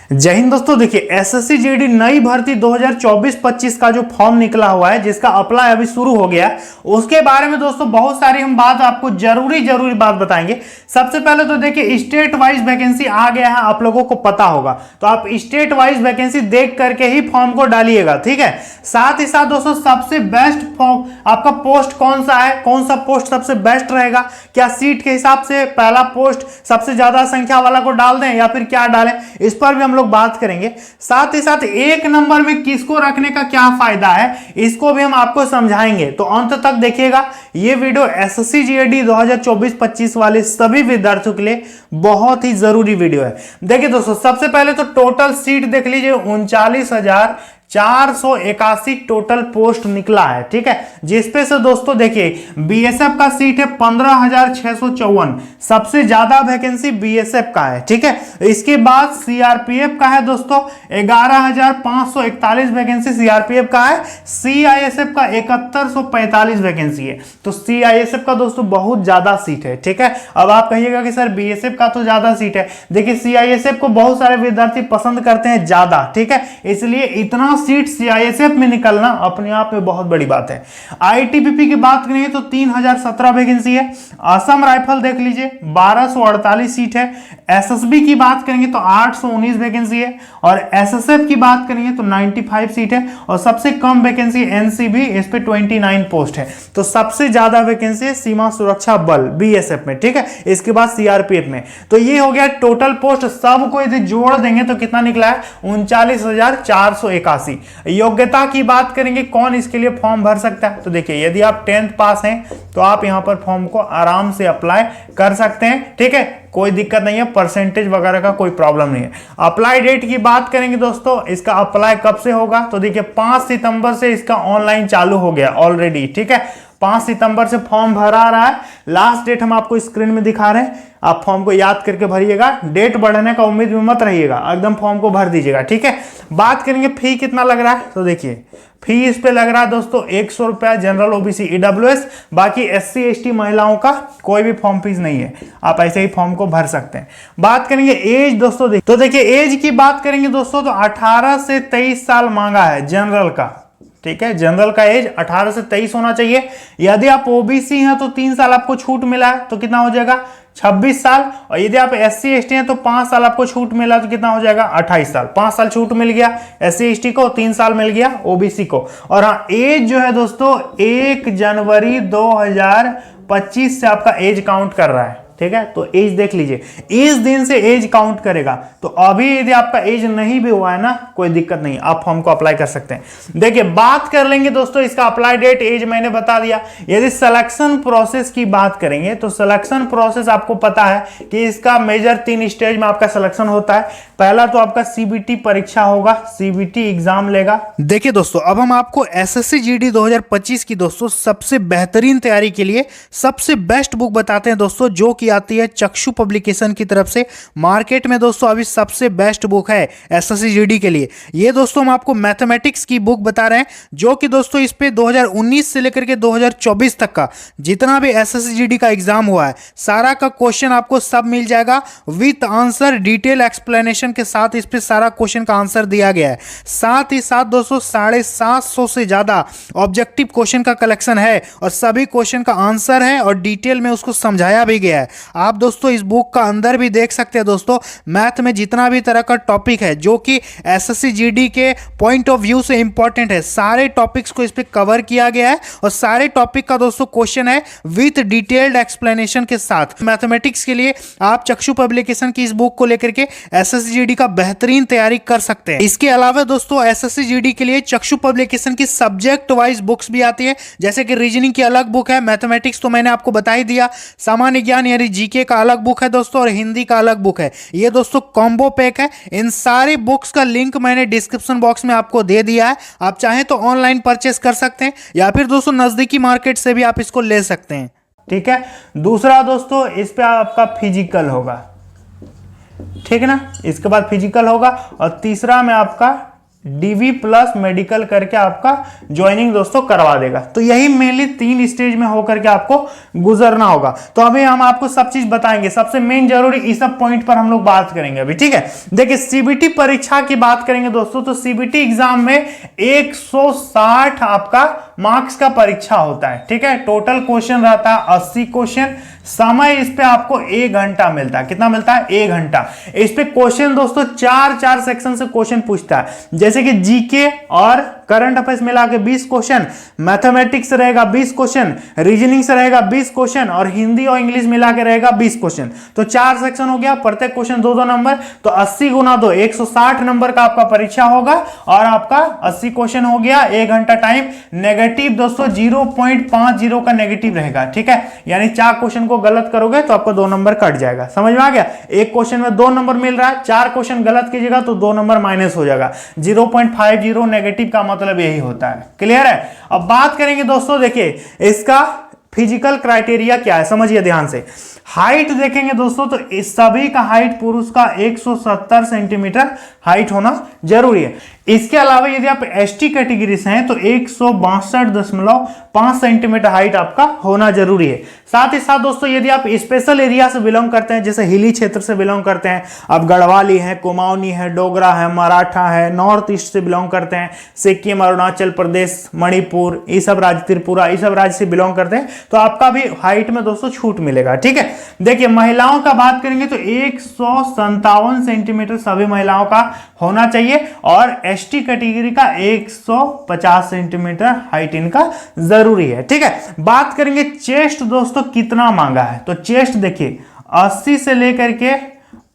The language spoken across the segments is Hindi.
जय हिंद दोस्तों। देखिए एसएससी जीडी नई भर्ती 2024-25 का जो फॉर्म निकला हुआ है, जिसका अप्लाई अभी शुरू हो गया, उसके बारे में दोस्तों बहुत सारी हम बात आपको जरूरी बात बताएंगे। सबसे पहले तो देखिए स्टेट वाइज वैकेंसी आ गया है, आप लोगों को पता होगा, तो आप स्टेट वाइज वैकेंसी देख करके ही फॉर्म को डालिएगा, ठीक है। साथ ही साथ दोस्तों सबसे बेस्ट फॉर्म आपका पोस्ट कौन सा है, कौन सा पोस्ट सबसे बेस्ट रहेगा, क्या सीट के हिसाब से पहला पोस्ट सबसे ज्यादा संख्या वाला को डाल दें या फिर क्या डालें, इस पर भी हम लोग बात करेंगे। साथ ही साथ एक नंबर में किसको रखने का क्या फायदा है, इसको भी हम आपको समझाएंगे, तो अंत तक देखिएगा। ये वीडियो एसएससी जीडी 2024-25 वाले सभी विद्यार्थियों के लिए बहुत ही जरूरी वीडियो है। देखिए दोस्तों सबसे पहले तो टोटल सीट देख लीजिए, 39,481 टोटल पोस्ट निकला है, ठीक है। जिसपे से दोस्तों देखिए बीएसएफ का सीट है 15,654, सबसे ज्यादा वैकेंसी बीएसएफ का है, ठीक है। इसके बाद सीआरपीएफ का है दोस्तों 11,541 वैकेंसी सीआरपीएफ का है। सीआईएसएफ का 7145 वैकेंसी है, तो सीआईएसएफ का दोस्तों बहुत ज्यादा सीट है, ठीक है। अब आप कहिएगा कि सर बीएसएफ का तो ज्यादा सीट है, देखिए सीआईएसएफ को बहुत सारे विद्यार्थी पसंद करते हैं ज्यादा, ठीक है, इसलिए इतना सीट सीआईएसएफ में निकलना अपने आप में बहुत बड़ी बात है। आईटीबीपी की बात करेंगे तो 3017 वैकेंसी है। असम राइफल देख लीजिए 1248 सीट है। एसएसबी की बात करेंगे तो 819 वैकेंसी है, और एसएसएफ की बात करेंगे तो 95 सीट है, और सबसे कम वैकेंसी एनसीबी, इस पे 29 पोस्ट है। तो सबसे ज्यादा वैकेंसी है सीमा सुरक्षा बल बीएसएफ में, ठीक है। इसके बाद सीआरपीएफ में। तो ये हो गया टोटल पोस्ट, सबको यदि जोड़ देंगे तो कितना निकला है, 39,481। योग्यता की बात करेंगे कौन इसके लिए फॉर्म भर सकता है, तो देखिए यदि आप 10th पास हैं तो आप यहां पर फॉर्म को आराम से अप्लाई कर सकते हैं, ठीक है, कोई दिक्कत नहीं है, परसेंटेज वगैरह का कोई प्रॉब्लम नहीं है। अप्लाई डेट की बात करेंगे दोस्तों, इसका अप्लाई कब से होगा, तो देखिए 5 सितंबर से इसका ऑनलाइन चालू हो गया ऑलरेडी, ठीक है। 5 सितंबर से फॉर्म भरा रहा है, लास्ट डेट हम आपको स्क्रीन में दिखा रहे हैं, आप फॉर्म को याद करके भरिएगा, डेट बढ़ने का उम्मीद में मत रहिएगा, एकदम फॉर्म को भर दीजिएगा, ठीक है। बात करेंगे फी कितना लग रहा है, तो देखिए फी इस पे लग रहा है दोस्तों 100 रुपया जनरल ओबीसी ईडब्ल्यूएस, बाकी एससी एसटी महिलाओं का कोई भी फॉर्म फीस नहीं है, आप ऐसे ही फॉर्म को भर सकते हैं। बात करेंगे एज दोस्तों, तो देखिए एज की बात करेंगे दोस्तों तो 18 से 23 साल मांगा है जनरल का, ठीक है। जनरल का एज 18 से 23 होना चाहिए। यदि आप ओबीसी हैं तो 3 साल आपको छूट मिला है, तो कितना हो जाएगा 26 साल, और यदि आप एससी एसटी हैं तो 5 साल आपको छूट मिला, तो कितना हो जाएगा 28 साल। 5 साल छूट मिल गया एससी एसटी को, 3 साल मिल गया ओबीसी को। और हाँ, एज जो है दोस्तों 1 जनवरी 2025 से आपका एज काउंट कर रहा है, ठीक है। तो एज देख लीजिए, इस दिन से एज काउंट करेगा, तो अभी यदि आपका एज नहीं भी हुआ है ना, कोई दिक्कत नहीं, आप फॉर्म को अप्लाई कर सकते हैं। देखिए बात कर लेंगे दोस्तों इसका अप्लाई डेट, एज मैंने बता दिया। यदि सिलेक्शन प्रोसेस की बात करेंगे तो सिलेक्शन प्रोसेस आपको पता है कि इसका मेजर 3 स्टेज में आपका सिलेक्शन होता है। पहला तो आपका सीबीटी परीक्षा होगा, सीबीटी एग्जाम लेगा। देखिए दोस्तों अब हम आपको एसएससी जीडी 2025 की दोस्तों सबसे बेहतरीन तैयारी के लिए सबसे बेस्ट बुक बताते हैं दोस्तों, जो कि आती है चक्षु पब्लिकेशन की तरफ से। मार्केट में दोस्तों अभी सबसे बेस्ट बुक है एसएससी जीडी के लिए। ये दोस्तों हम आपको मैथमेटिक्स की बुक बता रहे हैं, जो कि दोस्तों इस पे 2019 से लेकर के 2024 तक का जितना भी एसएससी जीडी का एग्जाम हुआ है, सारा का क्वेश्चन आपको सब मिल जाएगा विथ आंसर, डिटेल एक्सप्लेनेशन के साथ। इस पे सारा क्वेश्चन का आंसर दिया गया है। साथ ही साथ दोस्तों 750 से ज्यादा ऑब्जेक्टिव क्वेश्चन का कलेक्शन है, और सभी क्वेश्चन का आंसर है और डिटेल में उसको समझाया भी गया है। आप दोस्तों इस बुक का अंदर भी देख सकते हैं दोस्तों, मैथ में जितना भी तरह का टॉपिक है जो कि एसएससी जीडी के पॉइंट ऑफ व्यू से इंपॉर्टेंट है, सारे टॉपिक्स को इस पे कवर किया गया है, और सारे टॉपिक का दोस्तों क्वेश्चन है विथ डिटेल्ड एक्सप्लेनेशन के साथ। मैथमेटिक्स के लिए आप चक्षु पब्लिकेशन की इस बुक को लेकर के एसएससी जीडी का बेहतरीन तैयारी कर सकते हैं। इसके अलावा दोस्तों एसएससी जीडी के लिए चक्षु पब्लिकेशन की सब्जेक्ट वाइज बुक्स भी आती है, जैसे कि रीजनिंग की अलग बुक है, मैथमेटिक्स तो मैंने आपको बता ही दिया, सामान्य ज्ञान यानी जीके का अलग बुक है दोस्तों, और हिंदी का अलग बुक है। ये दोस्तों कॉम्बो पैक है। इन सारी बुक्स का लिंक मैंने डिस्क्रिप्शन बॉक्स में आपको दे दिया है, आप चाहें तो ऑनलाइन परचेस कर सकते हैं, या फिर दोस्तों नजदीकी मार्केट से भी आप इसको ले सकते हैं, ठीक है। दूसरा दोस्तों इस पे आपका फिजिकल होगा, ठीक है ना, इसके बाद फिजिकल होगा, और तीसरा में आपका DV प्लस मेडिकल करके आपका ज्वाइनिंग दोस्तों करवा देगा। तो यही मेनली 3 स्टेज में होकर के आपको गुजरना होगा। तो अभी हम आपको सब चीज बताएंगे, सबसे मेन जरूरी इस सब पॉइंट पर हम लोग बात करेंगे अभी, ठीक है। देखिए CBT परीक्षा की बात करेंगे दोस्तों, तो CBT एग्जाम में 160 आपका मार्क्स का परीक्षा होता है, ठीक है। टोटल क्वेश्चन रहता है 80 क्वेश्चन। समय इस पे आपको 1 घंटा मिलता है। कितना मिलता है? 1 घंटा। इस पे क्वेश्चन दोस्तों 4 सेक्शन से क्वेश्चन पूछता है, जैसे कि जीके और करंट अफेयर्स मिला के 20 क्वेश्चन, मैथमेटिक्स रहेगा 20 क्वेश्चन, रीजनिंग से रहेगा 20 क्वेश्चन और हिंदी और इंग्लिश मिला के रहेगा 20 क्वेश्चन। तो 4 सेक्शन हो गया, प्रत्येक क्वेश्चन 2-2 नंबर, तो 80 गुना 2 160 नंबर का आपका परीक्षा होगा और आपका 80 क्वेश्चन हो गया, 1 घंटा टाइम। नेगेटिव दोस्तों 0.50 का नेगेटिव रहेगा, ठीक है। यानी 4 क्वेश्चन को गलत करोगे तो आपको 2 नंबर कट जाएगा। समझ में आ गया? एक क्वेश्चन में 2 नंबर मिल रहा है, 4 क्वेश्चन गलत कीजिएगा तो 2 नंबर माइनस हो जाएगा। 0.50 नेगेटिव का मतलब यही होता है। क्लियर है? अब बात करेंगे दोस्तों, देखिए इसका फिजिकल क्राइटेरिया क्या है, समझिए ध्यान से। हाइट देखेंगे दोस्तों, तो इस सभी का हाइट पुरुष का 170 सेंटीमीटर हाइट होना जरूरी है। इसके अलावा यदि आप ST कैटेगरी से हैं तो 162.5 सेंटीमीटर हाइट आपका होना जरूरी है। साथ ही साथ दोस्तों यदि आप स्पेशल एरिया से बिलोंग करते हैं, जैसे हिली क्षेत्र से बिलोंग करते हैं, आप गढ़वाली है, कुमाऊनी है, डोगरा है, मराठा है, नॉर्थ ईस्ट से बिलोंग करते हैं, सिक्किम, अरुणाचल प्रदेश, मणिपुर, ये सब राज्य, त्रिपुरा, ये सब राज्य से बिलोंग करते हैं, तो आपका भी हाइट में दोस्तों छूट मिलेगा, ठीक है। देखिए महिलाओं का बात करेंगे तो 157 सेंटीमीटर सभी महिलाओं का होना चाहिए और ST कैटेगरी का 150 सेंटीमीटर हाइट इनका जरूरी है, ठीक है। बात करेंगे चेस्ट दोस्तों कितना मांगा है, तो चेस्ट देखिए 80 से लेकर के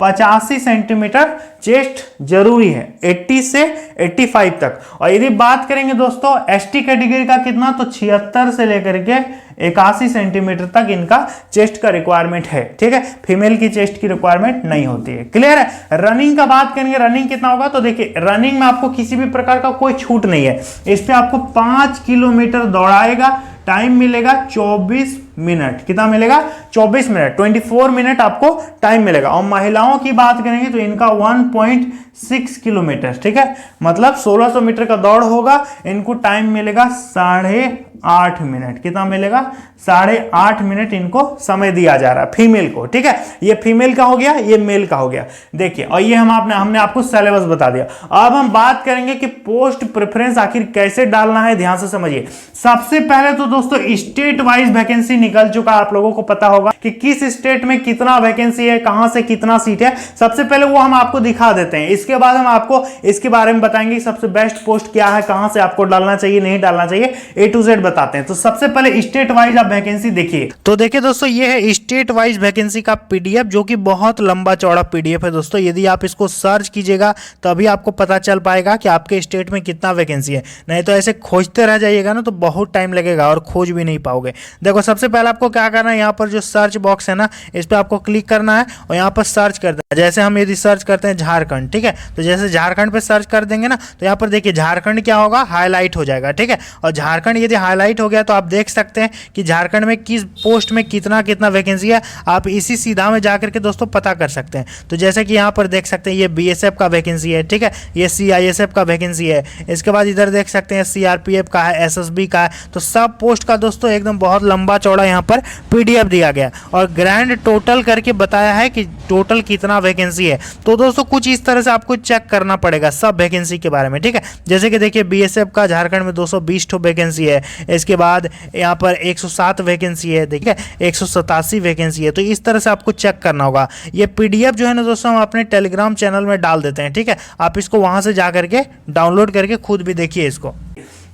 85 सेंटीमीटर चेस्ट जरूरी है, 80 से 85 तक। और यदि बात करेंगे दोस्तों ST कैटेगरी का कितना, तो 76 से लेकर के 81 सेंटीमीटर तक इनका चेस्ट का रिक्वायरमेंट है, ठीक है। फीमेल की चेस्ट की रिक्वायरमेंट नहीं होती है। क्लियर है? रनिंग का बात करेंगे, रनिंग कितना होगा, तो देखिए रनिंग में आपको किसी भी प्रकार का कोई छूट नहीं है। इस पे आपको 5 किलोमीटर दौड़ाएगा, टाइम मिलेगा 24 मिनट। कितना मिलेगा? 24 मिनट, 24 मिनट आपको टाइम मिलेगा। और महिलाओं की बात करेंगे तो इनका 1.6 किलोमीटर, ठीक है, मतलब 1600 मीटर का दौड़ होगा, इनको टाइम मिलेगा 8.5 मिनट। कितना मिलेगा? 8.5 मिनट इनको समय दिया जा रहा है फीमेल को, ठीक है। ये फीमेल का हो गया, ये मेल का हो गया। देखिए, और ये हमने आपको सिलेबस बता दिया। अब हम बात करेंगे कि पोस्ट प्रेफरेंस आखिर कैसे डालना है, ध्यान से समझिए। सबसे पहले तो दोस्तों स्टेट वाइज वैकेंसी निकल चुका, आप लोगों को पता होगा कि किस स्टेट में कितना वैकेंसी है, कहां से कितना सीट है। सबसे पहले वो हम आपको दिखा देते हैं, इसके बाद हम आपको इसके बारे में बताएंगे सबसे बेस्ट पोस्ट क्या है, कहां से आपको डालना चाहिए, नहीं डालना चाहिए, A to Z बताते हैं। तो सबसे पहले स्टेट वाइज आप वैकेंसी देखिए। तो देखिए दोस्तों, ये है स्टेट वाइज वैकेंसी का PDF, जो कि बहुत लंबा चौड़ा PDF है दोस्तों। यदि आप इसको सर्च कीजिएगा तभी आपको पता चल पाएगा कि आपके स्टेट में कितना वैकेंसी है, नहीं तो ऐसे खोजते रह जाइएगा ना तो बहुत टाइम लगेगा और खोज भी नहीं पाओगे। देखो सबसे पहले आपको क्या करना है, यहाँ पर जो सर्च बॉक्स है ना, इस पर आपको क्लिक करना है और यहाँ पर सर्च करना है। जैसे हम यदि सर्च करते हैं झारखंड, ठीक है, तो जैसे झारखंड पे सर्च कर देंगे ना तो यहाँ पर देखिए झारखंड क्या होगा, हाईलाइट हो जाएगा, ठीक है। और झारखंड यदि हाईलाइट हो गया तो आप देख सकते हैं कि झारखंड में किस पोस्ट में कितना कितना वैकेंसी है। आप इसी सीधा में जाकर के दोस्तों पता कर सकते हैं। तो जैसे कि यहाँ पर देख सकते हैं ये BSF का वैकेंसी है, ठीक है, ये CISF का वैकेंसी है। इसके बाद इधर देख सकते हैं CRPF का है, SSB का है। तो सब पोस्ट का दोस्तों एकदम बहुत लंबा चौड़ा यहाँ पर PDF दिया गया और ग्रैंड टोटल करके बताया है कि टोटल कितना वैकेंसी है। तो दोस्तों कुछ इस तरह से आपको चेक करना पड़ेगा सब वैकेंसी के बारे में, ठीक है। जैसे कि देखिए BSF का झारखंड में 220 वैकेंसी है, इसके बाद यहाँ पर 107 वैकेंसी है, देखिए 187 वैकेंसी है। तो इस तरह से आपको चेक करना होगा। ये PDF जो है ना दोस्तों हम अपने टेलीग्राम चैनल में डाल देते हैं, ठीक है। आप इसको वहां से जा करके डाउनलोड करके खुद भी देखिए इसको।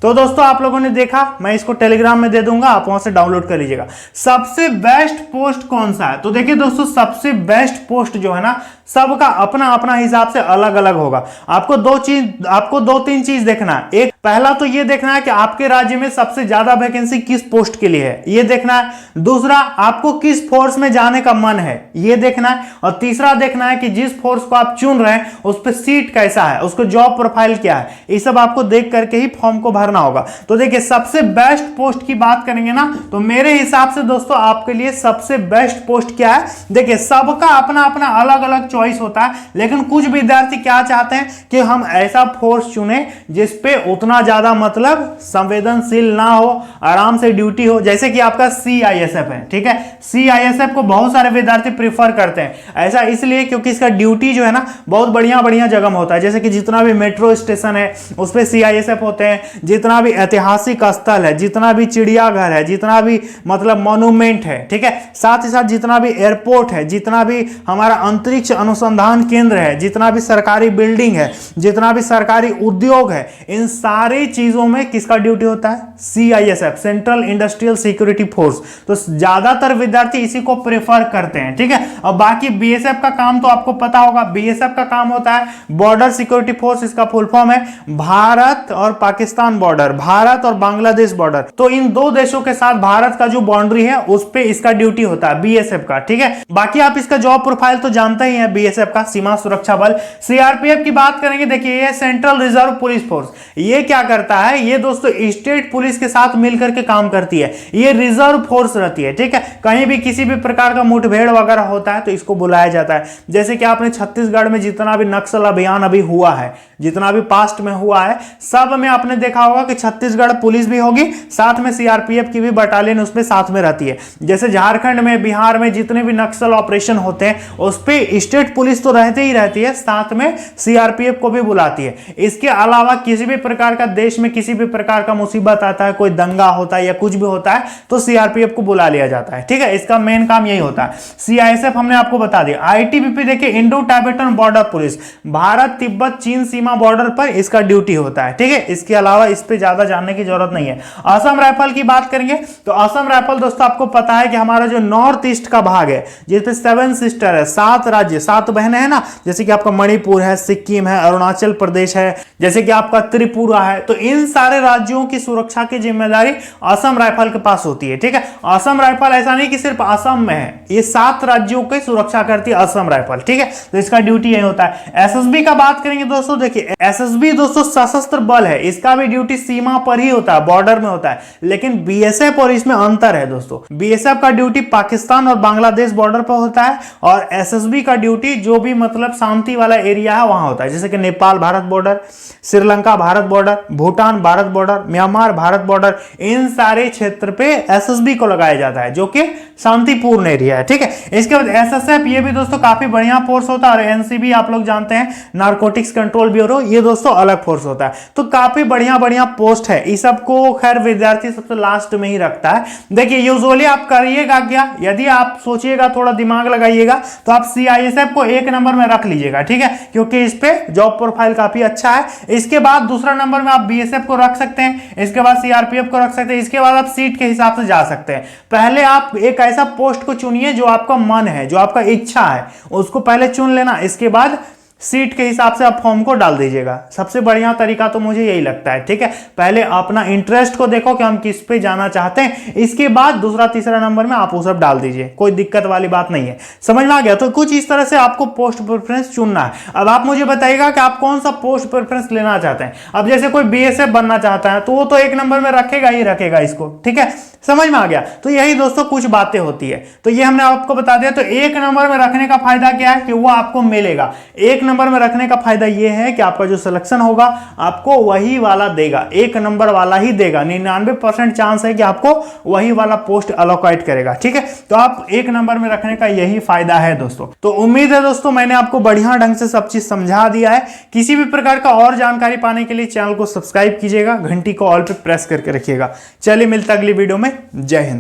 तो दोस्तों आप लोगों ने देखा, मैं इसको टेलीग्राम में दे दूंगा, आप वहां से डाउनलोड कर लीजिएगा। सबसे बेस्ट पोस्ट कौन सा है, तो देखिए दोस्तों सबसे बेस्ट पोस्ट जो है ना सबका अपना अपना हिसाब से अलग अलग होगा। आपको दो तीन चीज देखना है। एक, पहला तो ये देखना है कि आपके राज्य में सबसे ज्यादा वैकेंसी किस पोस्ट के लिए है, ये देखना है। दूसरा, आपको किस फोर्स में जाने का मन है, ये देखना है। और तीसरा देखना है कि जिस फोर्स को आप चुन रहे हैं उस पर सीट कैसा है, उसको जॉब प्रोफाइल क्या है, ये सब आपको देख करके ही फॉर्म को भरना होगा। तो देखिए सबसे बेस्ट पोस्ट की बात करेंगे ना तो मेरे हिसाब से दोस्तों आपके लिए सबसे बेस्ट पोस्ट क्या है, देखिए सबका अपना अपना अलग अलग चॉइस होता है, लेकिन कुछ विद्यार्थी क्या चाहते हैं कि हम ऐसा फोर्स चुने जिसपे उतना ज्यादा मतलब संवेदनशील ना हो, आराम से ड्यूटी हो, जैसे कि आपका CISF है, ठीक है। CISF को बहुत सारे विद्यार्थी प्रीफर करते हैं, ऐसा इसलिए क्योंकि इसका ड्यूटी जो है ना बहुत बढ़िया बढ़िया जगह में होता है, जैसे कि जितना भी मेट्रो स्टेशन है उस पे CISF होते हैं, जितना भी ऐतिहासिक स्थल है, जितना भी चिड़ियाघर है, जितना भी मतलब मॉन्यूमेंट है, ठीक है, साथ ही साथ जितना भी एयरपोर्ट है, जितना भी हमारा अंतरिक्ष अनुसंधान केंद्र है, जितना भी सरकारी बिल्डिंग है, जितना भी सरकारी उद्योग है, इन सारी चीजों में किसका ड्यूटी होता है? CISF, central industrial security force. तो ज्यादातर विद्यार्थी इसी को प्रेफर करते हैं, ठीक है। और बाकी BSF का काम तो आपको पता होगा, BSF का काम होता है बॉर्डर सिक्योरिटी फोर्स, इसका फुल फॉर्म है भारत और पाकिस्तान बॉर्डर, भारत और बांग्लादेश बॉर्डर। तो इन दो देशों के साथ भारत का जो बाउंड्री है उस पे इसका ड्यूटी होता है BSF का, ठीक है। बाकी आप इसका जॉब प्रोफाइल तो जानते ही हैं, BSF का सीमा सुरक्षा बल। CRPF की बात करेंगे, देखिए ये सेंट्रल रिजर्व पुलिस फोर्स, ये क्या करता है, ये दोस्तों स्टेट पुलिस के साथ मिलकर के काम करती है, ये रिजर्व फोर्स रहती है, ठीक है। कहीं भी किसी भी प्रकार का मुठभेड़ वगैरह होता है तो इसको बुलाया जाता है, जैसे कि आपने छत्तीसगढ़ में जितना भी नक्सल अभियान अभी हुआ है, जितना भी पास्ट में हुआ है, सब में आपने देखा होगा कि छत्तीसगढ़ पुलिस भी होगी, साथ में CRPF की भी बटालियन उसमें साथ में रहती है। जैसे झारखंड में, बिहार में जितने भी नक्सल ऑपरेशन होते हैं उस पे स्टेट पुलिस तो रहते ही रहती है, साथ में CRPF को भी बुलाती है। इसके अलावा किसी भी प्रकार का देश में किसी भी प्रकार का मुसीबत आता है, कोई दंगा होता है या कुछ भी होता है तो CRPF को बुला लिया जाता है, ठीक है। इसका मेन काम यही होता है। CISF हमने आपको बता दिया। ITBP देखिए, Indo Tibetan border police, Bharat तिब्बत चीन सीमा बॉर्डर पर इसका ड्यूटी होता है, ठीक है। इसके अलावा इस पे ज्यादा जानने की जरूरत नहीं है। असम राइफल की बात करेंगे तो असम राइफल दोस्तों आपको पता है कि हमारा जो नॉर्थ ईस्ट का भाग है, जिसपे 7 सिस्टर है, 7 राज्य, 7 बहनें हैं ना, जैसे कि आपका मणिपुर है, सिक्किम है, अरुणाचल प्रदेश है, जैसे कि आपका त्रिपुरा है, तो इन सारे राज्यों की सुरक्षा की जिम्मेदारी असम राइफल के पास होती है, ठीक है। असम राइफल ऐसा नहीं कि सिर्फ असम में है, ये 7 राज्यों की सुरक्षा करती है असम राइफल, ठीक है। तो इसका ड्यूटी यही होता है। SSB का बात करेंगे दोस्तों, देखिए SSB दोस्तों सशस्त्र बल है, इसका भी ड्यूटी सीमा पर ही होता है, बॉर्डर में होता है, लेकिन BSF और इसमें अंतर है दोस्तों। BSF का ड्यूटी पाकिस्तान और बांग्लादेश बॉर्डर पर होता है, और SSB का ड्यूटी जो भी मतलब शांति वाला एरिया है वहां होता है, जैसे कि Nepal Bharat border, Sri Lanka Bharat border, Bhutan Bharat border, Myanmar Bharat border, इन सारे क्षेत्र पे SSB को लगाया जाता है, जो कि शांतिपूर्ण एरिया है, ठीक है। इसके बाद SSF, ये भी दोस्तों काफी बढ़िया फोर्स होता है, और NCB आप लोग जानते हैं, नारकोटिक्स कंट्रोल ब्यूरो, ये दोस्तों अलग फोर्स होता है। तो काफी बढ़िया बढ़िया पोस्ट है, इस सबको खैर विद्यार्थी सबसे लास्ट में ही रखता है। देखिए यूजुअली आप करिएगा क्या, यदि आप सोचिएगा, थोड़ा दिमाग लगाइएगा, तो आप CISF को 1 नंबर में रख लीजिएगा, ठीक है, क्योंकि इस पे जॉब प्रोफाइल काफी अच्छा है। इसके बाद दूसरा नंबर में आप BSF को रख सकते हैं, इसके बाद CRPF को रख सकते हैं, इसके बाद आप सीट के हिसाब से जा सकते हैं। पहले आप एक ऐसा पोस्ट को चुनिए जो आपका मन है, जो आपका इच्छा है, उसको पहले चुन लेना, इसके बाद सीट के हिसाब से आप फॉर्म को डाल दीजिएगा। सबसे बढ़िया तरीका तो मुझे यही लगता है, ठीक है। पहले अपना इंटरेस्ट को देखो कि हम किस पे जाना चाहते हैं, इसके बाद दूसरा तीसरा नंबर में आप वो सब डाल दीजिए, कोई दिक्कत वाली बात नहीं है। समझ में आ गया? तो कुछ इस तरह से आपको पोस्ट प्रेफरेंस चुनना है। अब आप मुझे बताइएगा कि आप कौन सा पोस्ट प्रेफरेंस लेना चाहते हैं। अब जैसे कोई BSF बनना चाहता है तो वो तो 1 नंबर में रखेगा ही रखेगा इसको, ठीक है। समझ में आ गया? तो यही दोस्तों कुछ बातें होती है, तो ये हमने आपको बता दिया। तो 1 नंबर में रखने का फायदा क्या है कि वो आपको मिलेगा। 1 नंबर में रखने का फायदा ये है कि आपका जो सिलेक्शन होगा आपको वही वाला देगा, 1 नंबर वाला ही देगा। 99% चांस है कि आपको वही वाला पोस्ट अलोकेट करेगा, ठीक है। तो आप 1 नंबर में रखने का यही फायदा है दोस्तों। तो उम्मीद है दोस्तों मैंने आपको बढ़िया ढंग से सब चीज समझा दिया है। किसी भी प्रकार का और जानकारी पाने के लिए चैनल को सब्सक्राइब कीजिएगा, घंटी को ऑल पे प्रेस करके रखिएगा। चलिए मिलते अगली वीडियो में। जय हिंद।